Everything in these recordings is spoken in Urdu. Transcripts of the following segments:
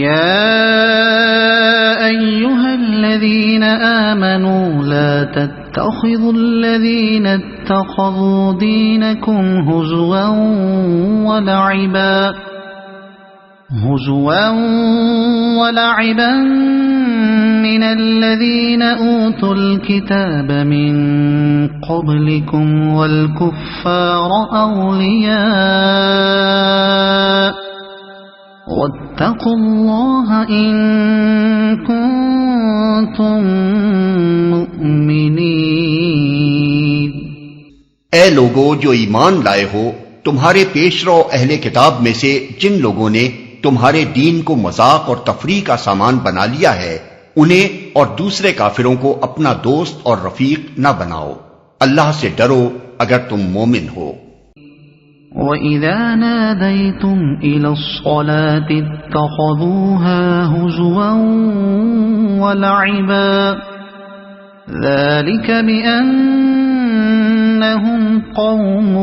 يا أيها الذين آمنوا لا تتخذوا الذين اتخذوا دينكم هزوا ولعبا من الذين أوتوا الكتاب من قبلكم والكفار أولياء واتقوا الله إن كنتم مؤمنين۔ اے لوگو جو ایمان لائے ہو، تمہارے پیشرو اہل کتاب میں سے جن لوگوں نے تمہارے دین کو مذاق اور تفریح کا سامان بنا لیا ہے، انہیں اور دوسرے کافروں کو اپنا دوست اور رفیق نہ بناؤ۔ اللہ سے ڈرو اگر تم مومن ہو۔ وَإِذَا نَادَيْتُمْ إِلَى الصَّلَاةِ اتَّخَذُوهَا هُزُوًا وَلَعِبًا ذَلِكَ بِأَنَّهُمْ قَوْمٌ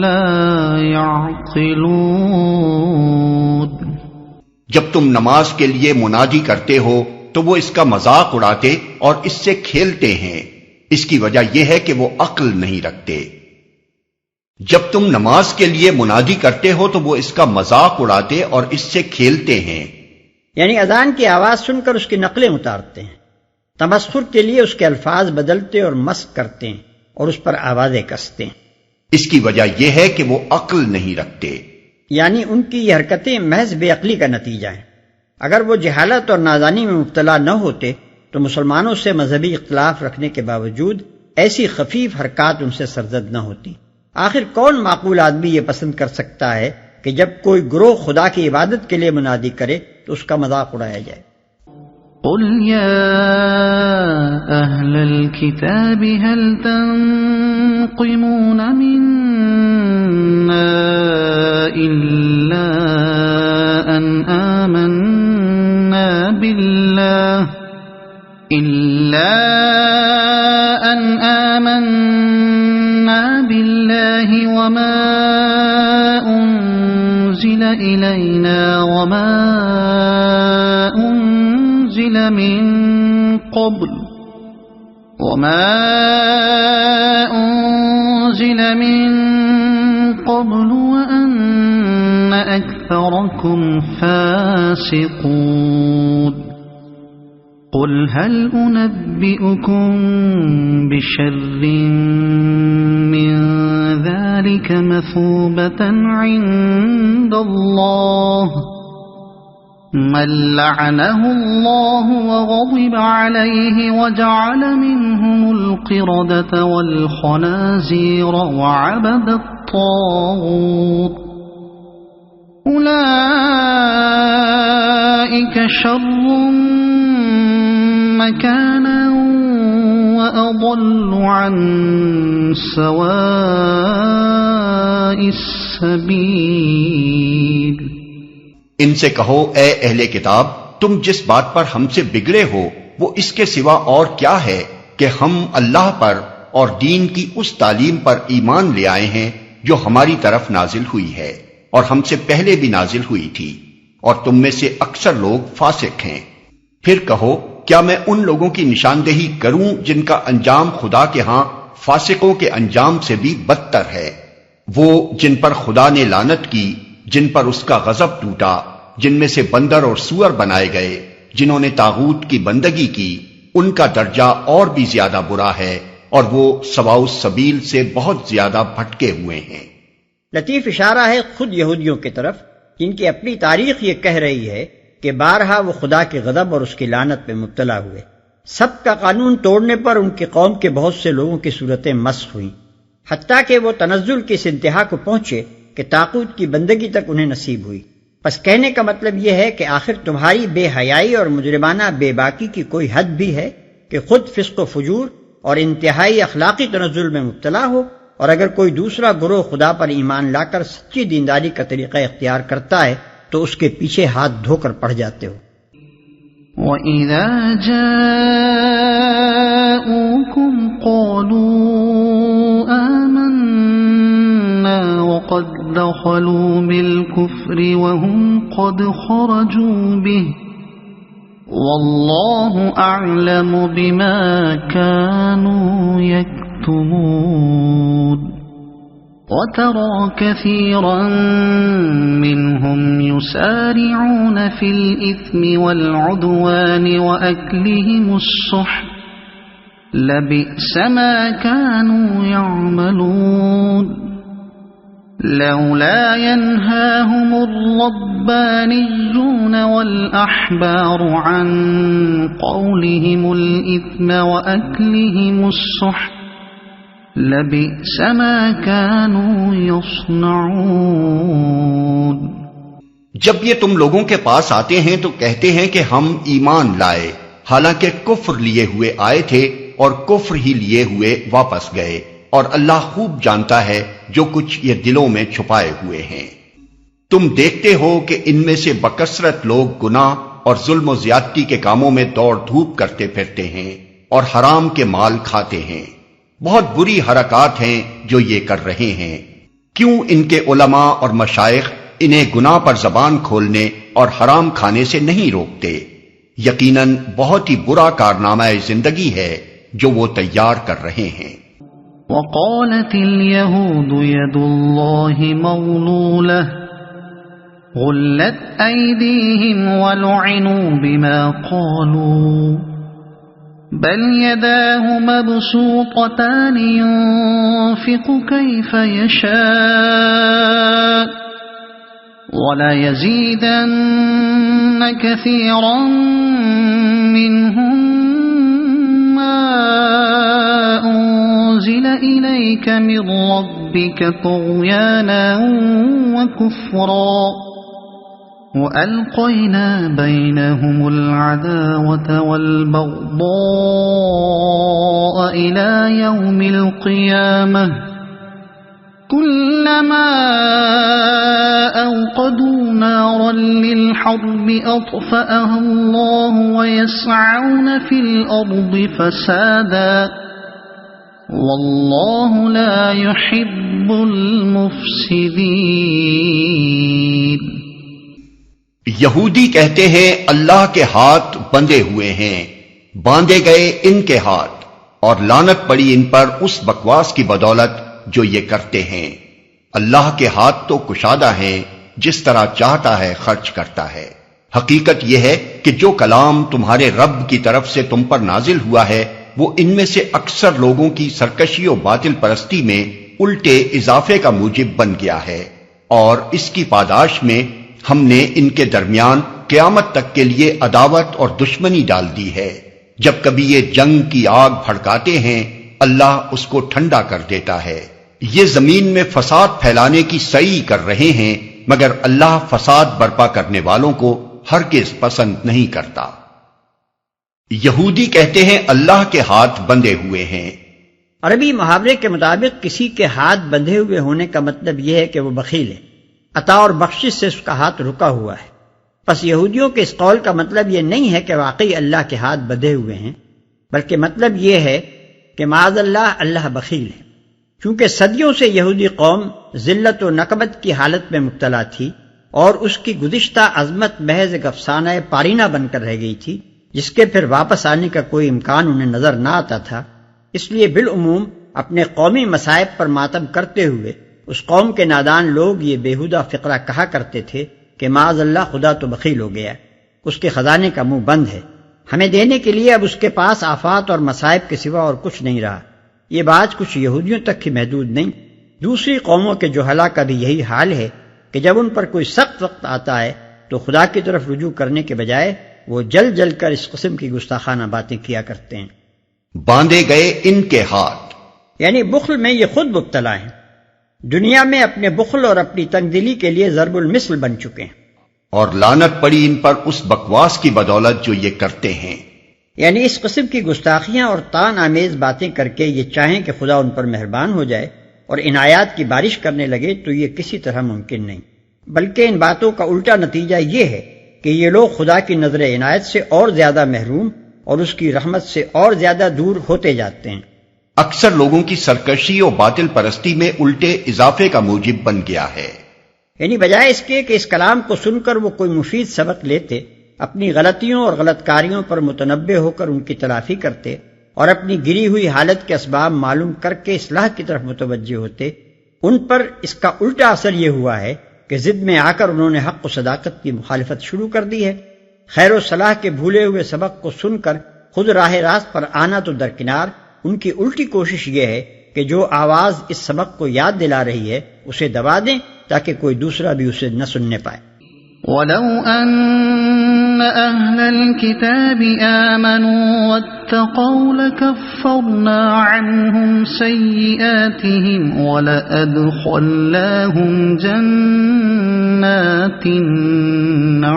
لَا يَعْقِلُونَ۔ جب تم نماز کے لیے منادی کرتے ہو تو وہ اس کا مذاق اڑاتے اور اس سے کھیلتے ہیں، اس کی وجہ یہ ہے کہ وہ عقل نہیں رکھتے۔ جب تم نماز کے لیے منادی کرتے ہو تو وہ اس کا مذاق اڑاتے اور اس سے کھیلتے ہیں، یعنی اذان کی آواز سن کر اس کی نقلیں اتارتے ہیں، تمسخر کے لیے اس کے الفاظ بدلتے اور مسخ کرتے ہیں اور اس پر آوازیں کستے ہیں۔ اس کی وجہ یہ ہے کہ وہ عقل نہیں رکھتے، یعنی ان کی یہ حرکتیں محض بے عقلی کا نتیجہ ہیں۔ اگر وہ جہالت اور نادانی میں مبتلا نہ ہوتے تو مسلمانوں سے مذہبی اختلاف رکھنے کے باوجود ایسی خفیف حرکات ان سے سرزد نہ ہوتی۔ آخر کون معقول آدمی یہ پسند کر سکتا ہے کہ جب کوئی گروہ خدا کی عبادت کے لیے منادی کرے تو اس کا مذاق اڑایا جائے؟ قل يا أهل الكتاب هل تنقمون منا إلا أن آمنا بالله وما أنزل إلينا وما أنزل من قبل وأن أكثركم فاسقون۔ قل هل أنبئكم بشر من ذلك مثوبة عند الله من لعنه الله وغضب عليه وجعل منهم القردة والخنازير وعبد الطاغوت أولئك شر مكانا وأضل عن سواء السبيل۔ ان سے کہو اے اہل کتاب، تم جس بات پر ہم سے بگڑے ہو وہ اس کے سوا اور کیا ہے کہ ہم اللہ پر اور دین کی اس تعلیم پر ایمان لے آئے ہیں جو ہماری طرف نازل ہوئی ہے اور ہم سے پہلے بھی نازل ہوئی تھی، اور تم میں سے اکثر لوگ فاسق ہیں۔ پھر کہو کیا میں ان لوگوں کی نشاندہی کروں جن کا انجام خدا کے ہاں فاسقوں کے انجام سے بھی بدتر ہے؟ وہ جن پر خدا نے لعنت کی، جن پر اس کا غضب ٹوٹا، جن میں سے بندر اور سور بنائے گئے، جنہوں نے طاغوت کی بندگی کی، ان کا درجہ اور بھی زیادہ برا ہے اور وہ سواء السبیل سے بہت زیادہ بھٹکے ہوئے ہیں۔ لطیف اشارہ ہے خود یہودیوں کی طرف، جن کی اپنی تاریخ یہ کہہ رہی ہے کہ بارہا وہ خدا کے غضب اور اس کی لعنت میں مبتلا ہوئے۔ سب کا قانون توڑنے پر ان کی قوم کے بہت سے لوگوں کی صورتیں مسخ ہوئیں، حتیٰ کہ وہ تنزل کی اس انتہا کو پہنچے کہ طاغوت کی بندگی تک انہیں نصیب ہوئی۔ پس کہنے کا مطلب یہ ہے کہ آخر تمہاری بے حیائی اور مجرمانہ بے باکی کی کوئی حد بھی ہے کہ خود فسق و فجور اور انتہائی اخلاقی تنزل میں مبتلا ہو، اور اگر کوئی دوسرا گروہ خدا پر ایمان لا کر سچی دینداری کا طریقہ اختیار کرتا ہے تو اس کے پیچھے ہاتھ دھو کر پڑ جاتے ہو۔ وَإِذَا جَاءُوكُمْ قَالُوا آمَنَّا قد دخلوا بالكفر وهم قد خرجوا به والله أعلم بما كانوا يكتمون وترى كثيرا منهم يسارعون في الإثم والعدوان وأكلهم السحت لبئس ما كانوا يعملون لولا ينهاهم الربانيون والأحبار عن قولهم الإثم وأكلهم السحت لبئس ما كانوا يصنعون۔ جب یہ تم لوگوں کے پاس آتے ہیں تو کہتے ہیں کہ ہم ایمان لائے، حالانکہ کفر لیے ہوئے آئے تھے اور کفر ہی لیے ہوئے واپس گئے، اور اللہ خوب جانتا ہے جو کچھ یہ دلوں میں چھپائے ہوئے ہیں۔ تم دیکھتے ہو کہ ان میں سے بکثرت لوگ گناہ اور ظلم و زیادتی کے کاموں میں دوڑ دھوپ کرتے پھرتے ہیں اور حرام کے مال کھاتے ہیں۔ بہت بری حرکات ہیں جو یہ کر رہے ہیں۔ کیوں ان کے علماء اور مشائخ انہیں گناہ پر زبان کھولنے اور حرام کھانے سے نہیں روکتے؟ یقیناً بہت ہی برا کارنامہ زندگی ہے جو وہ تیار کر رہے ہیں۔ وقالت اليهود يد الله مغلولة غلت أيديهم ولعنوا بما قالوا بل يداه مبسوطتان ينفق كيف يشاء وليزيدن كثيرا منهم ما أنزل إليك من ربك طغيانا وكفرا وألقينا بينهم العداوة والبغضاء إلى يوم القيامة كلما أوقدوا نارا للحرب أطفأها الله ويسعون في الأرض فسادا والله لا يحب المفسدين۔ یہودی کہتے ہیں اللہ کے ہاتھ بندھے ہوئے ہیں، باندھے گئے ان کے ہاتھ، اور لعنت پڑی ان پر اس بکواس کی بدولت جو یہ کرتے ہیں۔ اللہ کے ہاتھ تو کشادہ ہیں، جس طرح چاہتا ہے خرچ کرتا ہے۔ حقیقت یہ ہے کہ جو کلام تمہارے رب کی طرف سے تم پر نازل ہوا ہے وہ ان میں سے اکثر لوگوں کی سرکشی و باطل پرستی میں الٹے اضافے کا موجب بن گیا ہے، اور اس کی پاداش میں ہم نے ان کے درمیان قیامت تک کے لیے عداوت اور دشمنی ڈال دی ہے۔ جب کبھی یہ جنگ کی آگ بھڑکاتے ہیں اللہ اس کو ٹھنڈا کر دیتا ہے۔ یہ زمین میں فساد پھیلانے کی سعی کر رہے ہیں، مگر اللہ فساد برپا کرنے والوں کو ہرگز پسند نہیں کرتا۔ یہودی کہتے ہیں اللہ کے ہاتھ بندھے ہوئے ہیں۔ عربی محاورے کے مطابق کسی کے ہاتھ بندھے ہوئے ہونے کا مطلب یہ ہے کہ وہ بخیل ہے، عطا اور بخشش سے اس کا ہاتھ رکا ہوا ہے۔ پس یہودیوں کے اس قول کا مطلب یہ نہیں ہے کہ واقعی اللہ کے ہاتھ بندھے ہوئے ہیں، بلکہ مطلب یہ ہے کہ معاذ اللہ بخیل ہے۔ چونکہ صدیوں سے یہودی قوم ذلت و نقبت کی حالت میں مبتلا تھی اور اس کی گزشتہ عظمت محض ایک افسانہ پارینہ بن کر رہ گئی تھی، جس کے پھر واپس آنے کا کوئی امکان انہیں نظر نہ آتا تھا، اس لیے بالعموم اپنے قومی مصائب پر ماتم کرتے ہوئے اس قوم کے نادان لوگ یہ بیہودہ فقرہ کہا کرتے تھے کہ معاذ اللہ خدا تو بخیل ہو گیا، اس کے خزانے کا منہ بند ہے، ہمیں دینے کے لیے اب اس کے پاس آفات اور مصائب کے سوا اور کچھ نہیں رہا۔ یہ بات کچھ یہودیوں تک ہی محدود نہیں، دوسری قوموں کے جہلا کا بھی یہی حال ہے کہ جب ان پر کوئی سخت وقت آتا ہے تو خدا کی طرف رجوع کرنے کے بجائے وہ جل جل کر اس قسم کی گستاخانہ باتیں کیا کرتے ہیں۔ باندھے گئے ان کے ہاتھ، یعنی بخل میں یہ خود مبتلا ہیں، دنیا میں اپنے بخل اور اپنی تنگ دلی کے لیے ضرب المثل بن چکے ہیں، اور لعنت پڑی ان پر اس بکواس کی بدولت جو یہ کرتے ہیں۔ یعنی اس قسم کی گستاخیاں اور طعن آمیز باتیں کر کے یہ چاہیں کہ خدا ان پر مہربان ہو جائے اور عنایات کی بارش کرنے لگے تو یہ کسی طرح ممکن نہیں، بلکہ ان باتوں کا الٹا نتیجہ یہ ہے کہ یہ لوگ خدا کی نظر عنایت سے اور زیادہ محروم اور اس کی رحمت سے اور زیادہ دور ہوتے جاتے ہیں۔ اکثر لوگوں کی سرکشی اور باطل پرستی میں الٹے اضافے کا موجب بن گیا ہے۔ یعنی بجائے اس کے کہ اس کلام کو سن کر وہ کوئی مفید سبق لیتے، اپنی غلطیوں اور غلط کاریوں پر متنبہ ہو کر ان کی تلافی کرتے اور اپنی گری ہوئی حالت کے اسباب معلوم کر کے اصلاح کی طرف متوجہ ہوتے، ان پر اس کا الٹا اثر یہ ہوا ہے کہ ضد میں آ کر انہوں نے حق و صداقت کی مخالفت شروع کر دی ہے۔ خیر و صلاح کے بھولے ہوئے سبق کو سن کر خود راہ راست پر آنا تو درکنار، ان کی الٹی کوشش یہ ہے کہ جو آواز اس سبق کو یاد دلا رہی ہے اسے دبا دیں تاکہ کوئی دوسرا بھی اسے نہ سننے پائے۔ وَلَوْ أَنَّ أَهْلَ الْكِتَابِ آمَنُوا وَاتَّقَوْا لَكَفَّرْنَا عَنْهُمْ سَيِّئَاتِهِمْ وَلَأَدْخَلْنَاهُمْ جَنَّاتِ النَّعِيمِ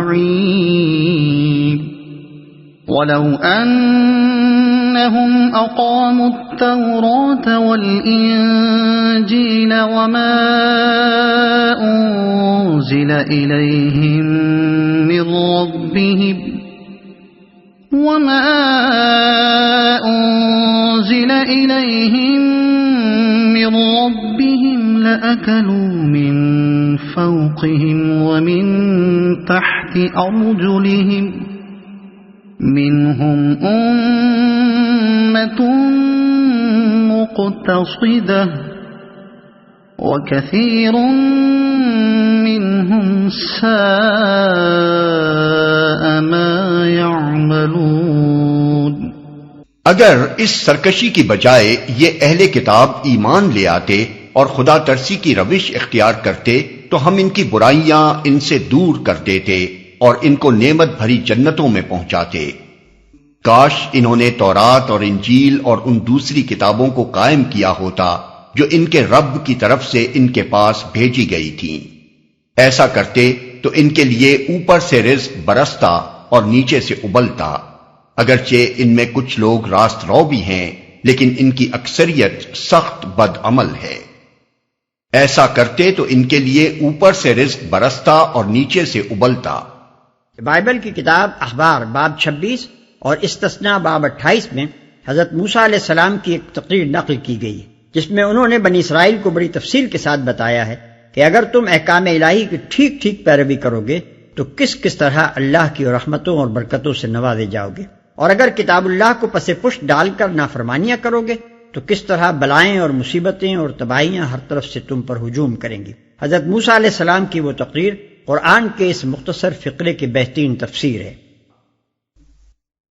وَلَوْ أَنَّهُمْ أَقَامُوا التَّوْرَاةَ وَالْإِنجِيلَ وَمَا أُنزِلَ إِلَيْهِم مِّن رَّبِّهِمْ لَأَكَلُوا مِن فَوْقِهِمْ وَمِن تَحْتِ أَرْجُلِهِمْ مِنْهُمْ أُمَّةٌ مُّقْتَصِدَةٌ وَكَثِيرٌ مِّنْهُمْ سَاءَ مَا يَعْمَلُونَ۔ اگر اس سرکشی کی بجائے یہ اہل کتاب ایمان لے آتے اور خدا ترسی کی روش اختیار کرتے تو ہم ان کی برائیاں ان سے دور کر دیتے اور ان کو نعمت بھری جنتوں میں پہنچاتے۔ کاش انہوں نے تورات اور انجیل اور ان دوسری کتابوں کو قائم کیا ہوتا جو ان کے رب کی طرف سے ان کے پاس بھیجی گئی تھیں۔ ایسا کرتے تو ان کے لیے اوپر سے رزق برستا اور نیچے سے ابلتا، اگرچہ ان میں کچھ لوگ راست رو بھی ہیں لیکن ان کی اکثریت سخت بد عمل ہے۔ ایسا کرتے تو ان کے لیے اوپر سے رزق برستا اور نیچے سے ابلتا۔ بائبل کی کتاب اخبار باب 26 اور استثناء باب 28 میں حضرت موسیٰ علیہ السلام کی ایک تقریر نقل کی گئی ہے جس میں انہوں نے بنی اسرائیل کو بڑی تفصیل کے ساتھ بتایا ہے کہ اگر تم احکام الہی کی ٹھیک ٹھیک پیروی کرو گے تو کس کس طرح اللہ کی رحمتوں اور برکتوں سے نوازے جاؤ گے، اور اگر کتاب اللہ کو پس پشت ڈال کر نافرمانیاں کرو گے تو کس طرح بلائیں اور مصیبتیں اور تباہیاں ہر طرف سے تم پر ہجوم کریں گی۔ حضرت موسیٰ علیہ السلام کی وہ تقریر قرآن کے اس مختصر فقرے کی بہترین تفسیر ہے۔